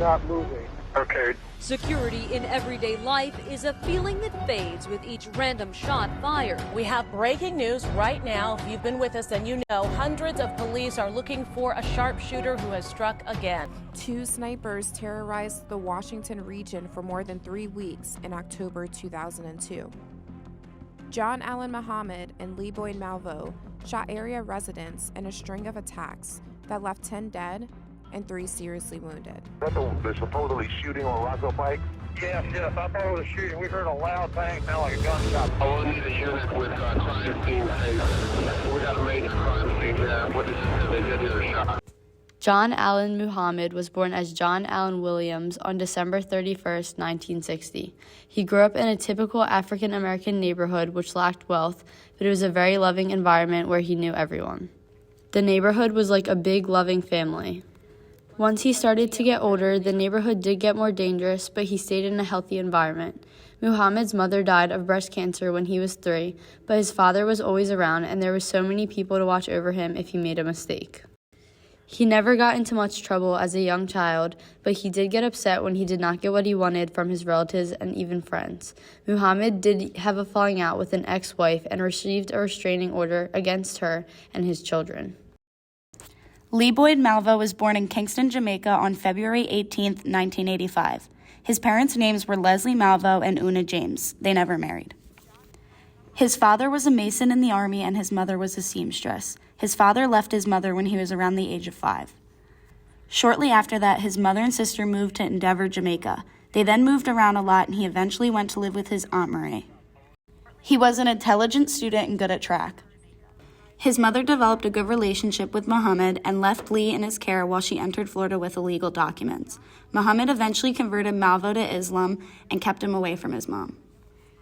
not moving. Okay. Security in everyday life is a feeling that fades with each random shot fired. We have breaking news right now. If you've been with us, then you know hundreds of police are looking for a sharpshooter who has struck again. 2 snipers terrorized the Washington region for more than 3 weeks in October 2002. John Allen Muhammad and Lee Boyd Malvo shot area residents in a string of attacks that left 10 dead and 3 seriously wounded. They're supposedly shooting on Roswell Pike? Yes, I thought it was a shooting. We heard a loud bang, sound like a gunshot. I will need a unit with crime scene. We got a major crime scene here. Witnesses they did hear a shot. John Allen Muhammad was born as John Allen Williams on December 31st, 1960. He grew up in a typical African-American neighborhood which lacked wealth, but it was a very loving environment where he knew everyone. The neighborhood was like a big, loving family. Once he started to get older, the neighborhood did get more dangerous, but he stayed in a healthy environment. Muhammad's mother died of breast cancer when he was 3, but his father was always around, and there were so many people to watch over him if he made a mistake. He never got into much trouble as a young child, but he did get upset when he did not get what he wanted from his relatives and even friends. Muhammad did have a falling out with an ex-wife and received a restraining order against her and his children. Lee Boyd Malvo was born in Kingston, Jamaica on February 18, 1985. His parents' names were Leslie Malvo and Una James. They never married. His father was a mason in the Army and his mother was a seamstress. His father left his mother when he was around the age of 5. Shortly after that, his mother and sister moved to Endeavor, Jamaica. They then moved around a lot and he eventually went to live with his Aunt Marie. He was an intelligent student and good at track. His mother developed a good relationship with Muhammad and left Lee in his care while she entered Florida with illegal documents. Muhammad eventually converted Malvo to Islam and kept him away from his mom.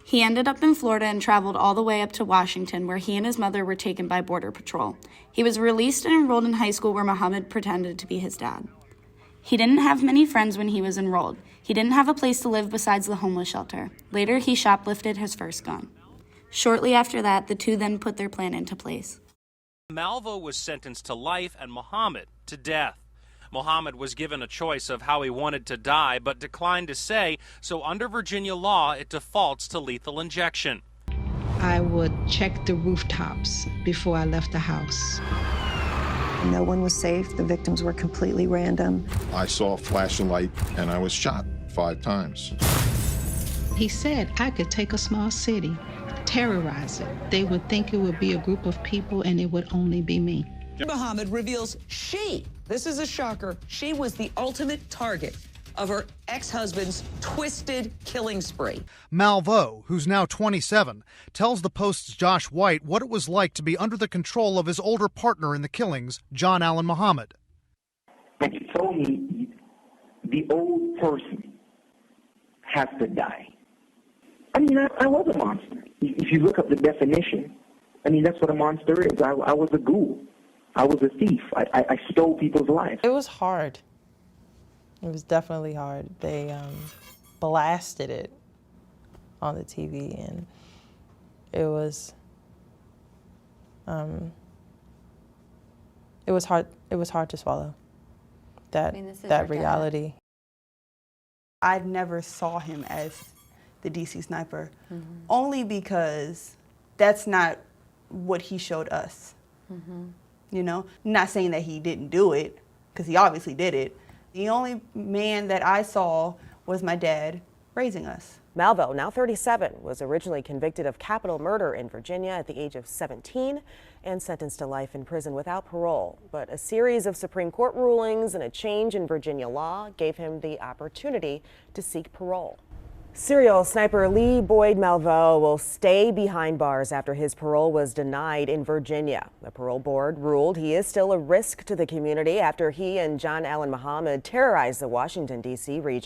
He ended up in Florida and traveled all the way up to Washington, where he and his mother were taken by Border Patrol. He was released and enrolled in high school where Muhammad pretended to be his dad. He didn't have many friends when he was enrolled. He didn't have a place to live besides the homeless shelter. Later, he shoplifted his first gun. Shortly after that, the two then put their plan into place. Malvo was sentenced to life and Muhammad to death. Muhammad was given a choice of how he wanted to die, but declined to say, so under Virginia law, it defaults to lethal injection. I would check the rooftops before I left the house. No one was safe. The victims were completely random. I saw a flashing light and I was shot 5 times. He said I could take a small city, terrorize it. They would think it would be a group of people and it would only be me. Muhammad reveals this is a shocker, she was the ultimate target of her ex-husband's twisted killing spree. Malvo, who's now 27, tells the Post's Josh White what it was like to be under the control of his older partner in the killings, John Allen Muhammad. And he told me the old person has to die. I mean, I was a monster. If you look up the definition, I mean, that's what a monster is. I was a ghoul. I was a thief. I stole people's lives. It was hard. It was definitely hard. They blasted it on the TV, and it was hard. It was hard to swallow that reality. I never saw him as the DC sniper, only because that's not what he showed us. You know, not saying that he didn't do it, because he obviously did it. The only man that I saw was my dad raising us. Malvo, now 37, was originally convicted of capital murder in Virginia at the age of 17 and sentenced to life in prison without parole. But a series of Supreme Court rulings and a change in Virginia law gave him the opportunity to seek parole. Serial sniper Lee Boyd Malvo will stay behind bars after his parole was denied in Virginia. The parole board ruled he is still a risk to the community after he and John Allen Muhammad terrorized the Washington, D.C. region.